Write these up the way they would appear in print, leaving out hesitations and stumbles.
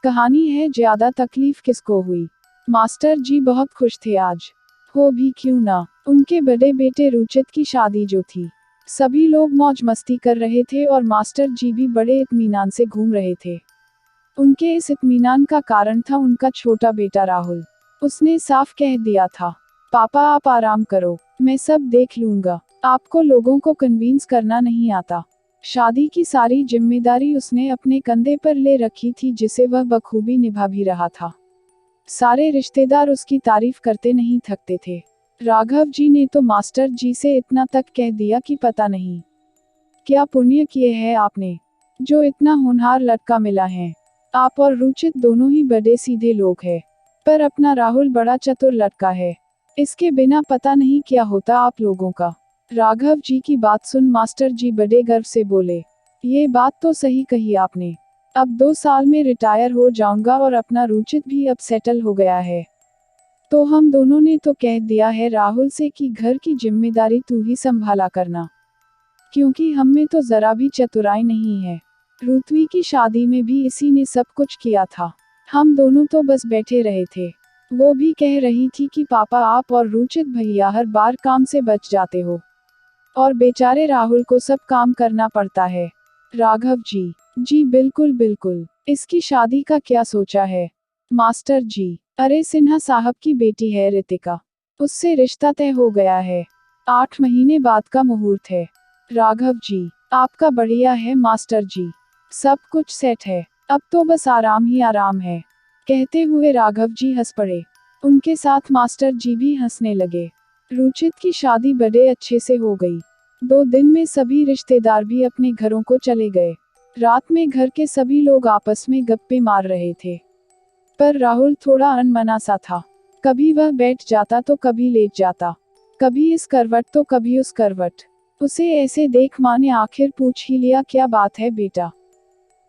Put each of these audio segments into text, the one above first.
कहानी है ज्यादा तकलीफ किसको हुई। मास्टर जी बहुत खुश थे आज। हो भी क्यों ना, उनके बड़े बेटे रुचित की शादी जो थी। सभी लोग मौज मस्ती कर रहे थे और मास्टर जी भी बड़े इत्मीनान से घूम रहे थे। उनके इस इत्मीनान का कारण था उनका छोटा बेटा राहुल। उसने साफ कह दिया था, पापा आप आराम करो, मैं सब देख लूंगा। आपको लोगों को कन्विंस करना नहीं आता। शादी की सारी जिम्मेदारी उसने अपने कंधे पर ले रखी थी, जिसे वह बखूबी निभा भी रहा था। सारे रिश्तेदार उसकी तारीफ करते नहीं थकते थे। राघव जी ने तो मास्टर जी से इतना तक कह दिया कि पता नहीं क्या पुण्य किए है आपने, जो इतना होनहार लड़का मिला है। आप और रुचित दोनों ही बड़े सीधे लोग हैं, पर अपना राहुल बड़ा चतुर लड़का है। इसके बिना पता नहीं क्या होता आप लोगों का। राघव जी की बात सुन मास्टर जी बड़े गर्व से बोले, ये बात तो सही कही आपने। अब 2 साल में रिटायर हो जाऊंगा और अपना रुचित भी अब सेटल हो गया है, तो हम दोनों ने तो कह दिया है राहुल से कि घर की जिम्मेदारी तू ही संभाला करना, क्योंकि हम में तो जरा भी चतुराई नहीं है। रुतवी की शादी में भी इसी ने सब कुछ किया था, हम दोनों तो बस बैठे रहे थे। वो भी कह रही थी कि पापा आप और रुचित भैया हर बार काम से बच जाते हो, और बेचारे राहुल को सब काम करना पड़ता है। राघव जी, जी बिल्कुल बिल्कुल, इसकी शादी का क्या सोचा है। मास्टर जी, अरे सिन्हा साहब की बेटी है रितिका, उससे रिश्ता तय हो गया है, 8 महीने बाद का मुहूर्त है। राघव जी, आपका बढ़िया है मास्टर जी, सब कुछ सेट है, अब तो बस आराम ही आराम है। कहते हुए राघव जी हंस पड़े। उनके साथ मास्टर जी भी हंसने लगे। रुचित की शादी बड़े अच्छे से हो गई। 2 दिन में सभी रिश्तेदार भी अपने घरों को चले गए। रात में घर के सभी लोग आपस में गप्पे मार रहे थे, पर राहुल थोड़ा अनमना सा था। कभी वह बैठ जाता तो कभी लेट जाता, कभी इस करवट तो कभी उस करवट। उसे ऐसे देख माँ ने आखिर पूछ ही लिया, क्या बात है बेटा,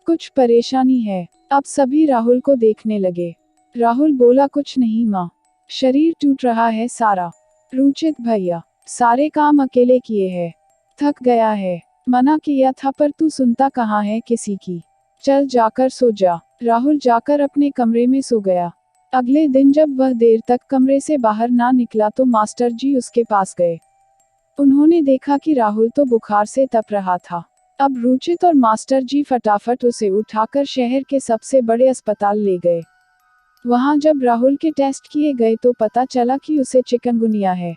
कुछ परेशानी है। अब सभी राहुल को देखने लगे। राहुल बोला, कुछ नहीं माँ, शरीर टूट रहा है सारा। रुचित भैया सारे काम अकेले किए हैं, थक गया है। मना किया था पर तू सुनता कहाँ है किसी की। चल जाकर सो जा। राहुल जाकर अपने कमरे में सो गया। अगले दिन जब वह देर तक कमरे से बाहर ना निकला तो मास्टर जी उसके पास गए। उन्होंने देखा कि राहुल तो बुखार से तप रहा था। अब रुचित और मास्टर जी फटाफट उसे उठाकर शहर के सबसे बड़े अस्पताल ले गए। वहां जब राहुल के टेस्ट किए गए तो पता चला कि उसे चिकनगुनिया है।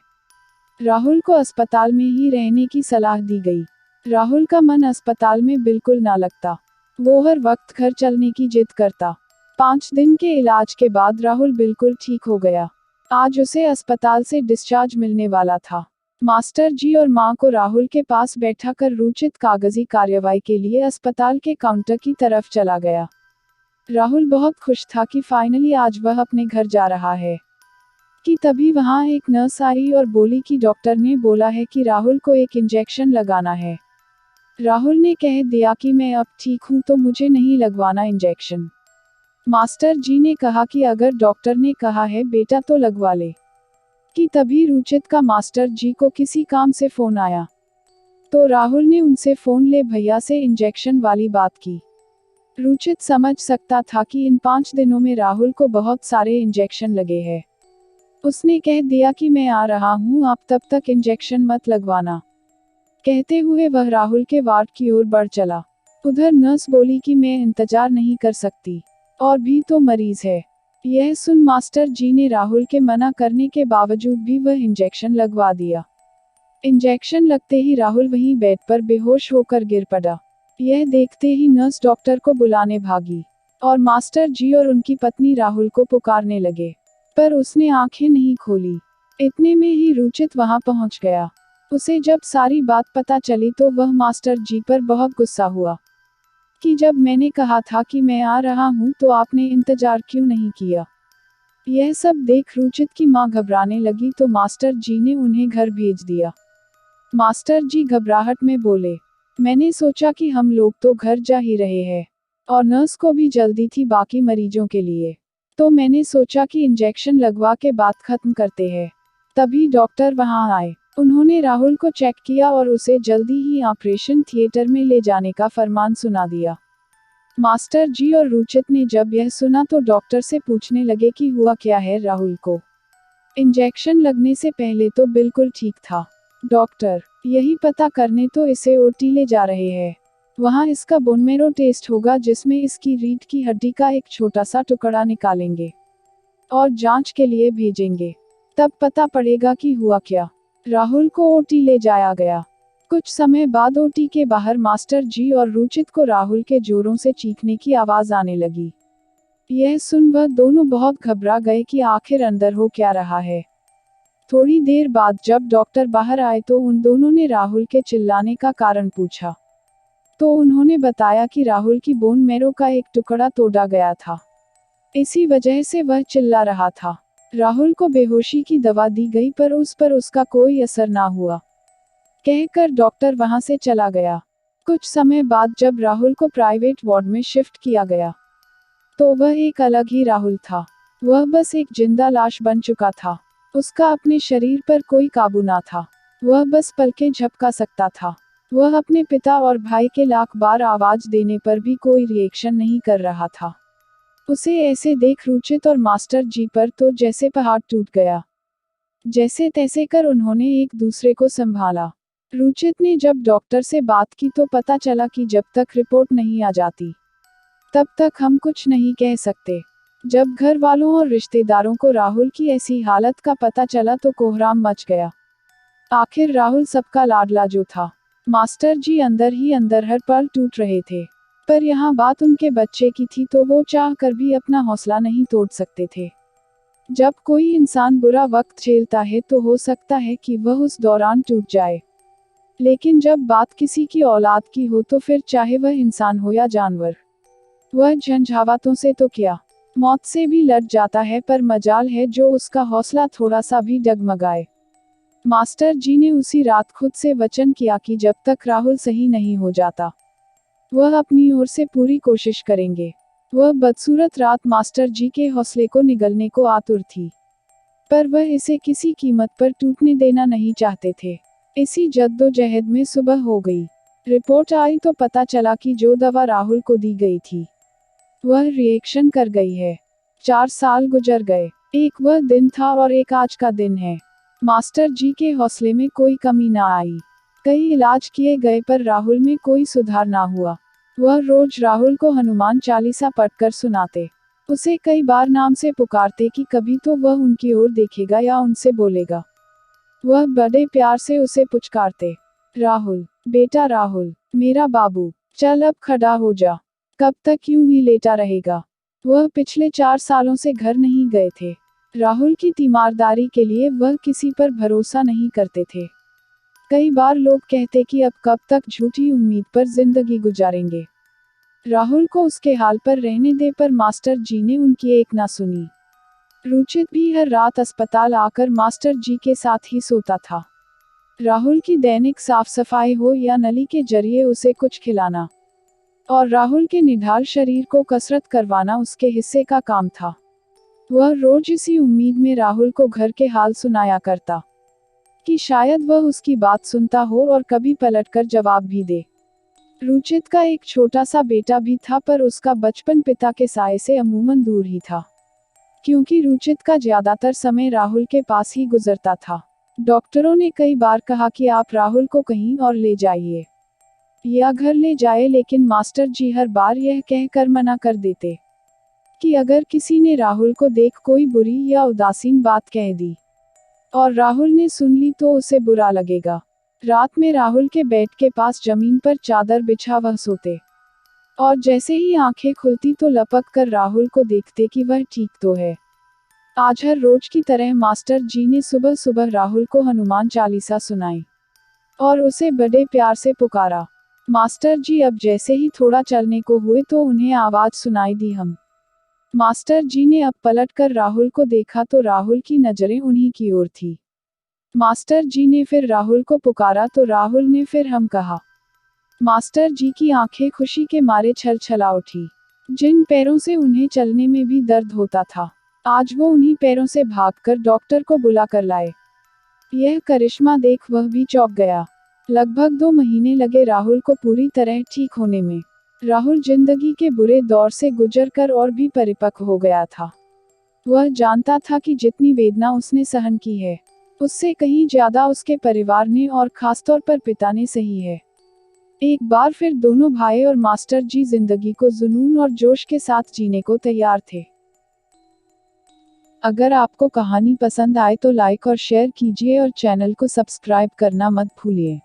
राहुल को अस्पताल में ही रहने की सलाह दी गई। राहुल का मन अस्पताल में बिल्कुल ना लगता, वो हर वक्त घर चलने की जिद करता। 5 दिन के इलाज के बाद राहुल बिल्कुल ठीक हो गया। आज उसे अस्पताल से डिस्चार्ज मिलने वाला था। मास्टर जी और मां को राहुल के पास बैठा कर रुचित कागजी कार्यवाही के लिए अस्पताल के काउंटर की तरफ चला गया। राहुल बहुत खुश था कि फाइनली आज वह अपने घर जा रहा है। कि तभी वहां एक नर्स आई और बोली कि डॉक्टर ने बोला है कि राहुल को एक इंजेक्शन लगाना है। राहुल ने कह दिया कि मैं अब ठीक हूं तो मुझे नहीं लगवाना इंजेक्शन। मास्टर जी ने कहा कि अगर डॉक्टर ने कहा है बेटा तो लगवा ले। कि तभी रुचित का मास्टर जी को किसी काम से फोन आया, तो राहुल ने उनसे फोन ले भैया से इंजेक्शन वाली बात की। रुचित समझ सकता था कि इन 5 दिनों में राहुल को बहुत सारे इंजेक्शन लगे हैं। उसने कह दिया कि मैं आ रहा हूँ, आप तब तक इंजेक्शन मत लगवाना। कहते हुए वह राहुल के वार्ड की ओर बढ़ चला। उधर नर्स बोली कि मैं इंतजार नहीं कर सकती, और भी तो मरीज है। यह सुन मास्टर जी ने राहुल के मना करने के बावजूद भी वह इंजेक्शन लगवा दिया। इंजेक्शन लगते ही राहुल वहीं बेड पर बेहोश होकर गिर पड़ा। यह देखते ही नर्स डॉक्टर को बुलाने भागी, और मास्टर जी और उनकी पत्नी राहुल को पुकारने लगे, पर उसने आंखें नहीं खोली। इतने में ही रुचित वहां पहुंच गया। उसे जब सारी बात पता चली तो वह मास्टर जी पर बहुत गुस्सा हुआ कि जब मैंने कहा था कि मैं आ रहा हूं तो आपने इंतजार क्यों नहीं किया। यह सब देख रुचित की मां घबराने लगी तो मास्टर जी ने उन्हें घर भेज दिया। मास्टर जी घबराहट में बोले, मैंने सोचा कि हम लोग तो घर जा ही रहे हैं, और नर्स को भी जल्दी थी बाकी मरीजों के लिए, तो मैंने सोचा कि इंजेक्शन लगवा के बात खत्म करते हैं। तभी डॉक्टर वहां आए। उन्होंने राहुल को चेक किया और उसे जल्दी ही ऑपरेशन थिएटर में ले जाने का फरमान सुना दिया। मास्टर जी और रुचित ने जब यह सुना तो डॉक्टर से पूछने लगे कि हुआ क्या है राहुल को। इंजेक्शन लगने से पहले तो बिल्कुल ठीक था। डॉक्टर, यही पता करने तो इसे ओटी ले जा रहे हैं। वहाँ इसका बोन मैरो टेस्ट होगा जिसमें इसकी रीढ़ की हड्डी का एक छोटा सा टुकड़ा निकालेंगे और जांच के लिए भेजेंगे। तब पता पड़ेगा कि हुआ क्या। राहुल को ओटी ले जाया गया। कुछ समय बाद ओटी के बाहर मास्टर जी और रुचित को राहुल के जोरों से चीखने की आवाज आने लगी। यह सुन वह दोनों बहुत घबरा गए कि आखिर अंदर हो क्या रहा है। थोड़ी देर बाद जब डॉक्टर बाहर आए तो उन दोनों ने राहुल के चिल्लाने का कारण पूछा। तो उन्होंने बताया कि राहुल की बोन मैरो का एक टुकड़ा तोड़ा गया था। इसी वजह से वह चिल्ला रहा था। राहुल को बेहोशी की दवा दी गई पर उस पर उसका कोई असर ना हुआ। कहकर डॉक्टर वहां से चला गया। कुछ समय बाद जब राहुल को प्राइवेट वार्ड में शिफ्ट किया गया तो वह एक अलग ही राहुल था। वह बस एक जिंदा लाश बन चुका था। उसका अपने शरीर पर कोई काबू ना था। वह बस पलकें झपका सकता था। वह अपने पिता और भाई के लाख बार आवाज देने पर भी कोई रिएक्शन नहीं कर रहा था। उसे ऐसे देख रुचित और मास्टर जी पर तो जैसे पहाड़ टूट गया। जैसे तैसे कर उन्होंने एक दूसरे को संभाला। रुचित ने जब डॉक्टर से बात की तो पता चला कि जब तक रिपोर्ट नहीं आ जाती तब तक हम कुछ नहीं कह सकते। जब घर वालों और रिश्तेदारों को राहुल की ऐसी हालत का पता चला तो कोहराम मच गया। आखिर राहुल सबका लाडला जो था। मास्टर जी अंदर ही अंदर हर पल टूट रहे थे। पर यहाँ बात उनके बच्चे की थी तो वो चाह कर भी अपना हौसला नहीं तोड़ सकते थे। जब कोई इंसान बुरा वक्त झेलता है तो हो सकता है कि वह उस दौरान टूट जाए, लेकिन जब बात किसी की औलाद की हो तो फिर चाहे वह इंसान हो या जानवर, वह झंझावातों से तो क्या, मौत से भी लड़ जाता है। पर मजाल है जो उसका हौसला थोड़ा सा भी डगमगाए। मास्टर जी ने उसी रात खुद से वचन किया कि जब तक राहुल सही नहीं हो जाता वह अपनी ओर से पूरी कोशिश करेंगे। वह बदसूरत रात मास्टर जी के हौसले को निगलने को आतुर थी, पर वह इसे किसी कीमत पर टूटने देना नहीं चाहते थे। इसी जद्दोजहद में सुबह हो गई। रिपोर्ट आई तो पता चला कि जो दवा राहुल को दी गई थी वह रिएक्शन कर गई है। 4 साल गुजर गए। एक वह दिन था और एक आज का दिन है। मास्टर जी के हौसले में कोई कमी ना आई। कई इलाज किए गए पर राहुल में कोई सुधार ना हुआ। वह रोज राहुल को हनुमान चालीसा पढ़कर सुनाते, उसे कई बार नाम से पुकारते कि कभी तो वह उनकी ओर देखेगा या उनसे बोलेगा। वह बड़े प्यार से उसे पुचकारते, राहुल, बेटा राहुल, मेरा बाबू, चल अब खड़ा हो जा, कब तक यूं ही लेटा रहेगा। वह पिछले 4 सालों से घर नहीं गए थे। राहुल की तीमारदारी के लिए वह किसी पर भरोसा नहीं करते थे। कई बार लोग कहते कि अब कब तक झूठी उम्मीद पर जिंदगी गुजारेंगे। राहुल को उसके हाल पर रहने दे, पर मास्टर जी ने उनकी एक ना सुनी। रुचित भी हर रात अस्पताल आकर मास्टर जी के साथ ही सोता था। राहुल की दैनिक साफ सफाई हो या नली के जरिए उसे कुछ खिलाना, और राहुल के निढाल शरीर को कसरत करवाना उसके हिस्से का काम था। वह रोज इसी उम्मीद में राहुल को घर के हाल सुनाया करता कि शायद वह उसकी बात सुनता हो और कभी पलटकर जवाब भी दे। रुचित का एक छोटा सा बेटा भी था, पर उसका बचपन पिता के साए से अमूमन दूर ही था, क्योंकि रुचित का ज्यादातर समय राहुल के पास ही गुजरता था। डॉक्टरों ने कई बार कहा कि आप राहुल को कहीं और ले जाइए या घर ले जाए, लेकिन मास्टर जी हर बार यह कहकर मना कर देते कि अगर किसी ने राहुल को देख कोई बुरी या उदासीन बात कह दी और राहुल ने सुन ली तो उसे बुरा लगेगा। रात में राहुल के बेड के पास जमीन पर चादर बिछा वह सोते, और जैसे ही आंखें खुलती तो लपक कर राहुल को देखते कि वह ठीक तो है। आज हर रोज की तरह मास्टर जी ने सुबह सुबह राहुल को हनुमान चालीसा सुनाई और उसे बड़े प्यार से पुकारा। मास्टर जी अब जैसे ही थोड़ा चलने को हुए तो उन्हें आवाज सुनाई दी, हम। मास्टर जी ने अब पलटकर राहुल को देखा तो राहुल की नजरें उन्हीं की ओर थी। मास्टर जी ने फिर राहुल को पुकारा तो राहुल ने फिर हम कहा। मास्टर जी की आंखें खुशी के मारे छलछला उठी। जिन पैरों से उन्हें चलने में भी दर्द होता था, आज वो उन्हीं पैरों से भागकर डॉक्टर को बुला कर लाए। यह करिश्मा देख वह भी चौंक गया। लगभग 2 महीने लगे राहुल को पूरी तरह ठीक होने में। राहुल जिंदगी के बुरे दौर से गुजरकर और भी परिपक्व हो गया था। वह जानता था कि जितनी वेदना उसने सहन की है, उससे कहीं ज्यादा उसके परिवार ने और खासतौर पर पिता ने सही है। एक बार फिर दोनों भाई और मास्टर जी जिंदगी को जुनून और जोश के साथ जीने को तैयार थे। अगर आपको कहानी पसंद आए तो लाइक और शेयर कीजिए और चैनल को सब्सक्राइब करना मत भूलिए।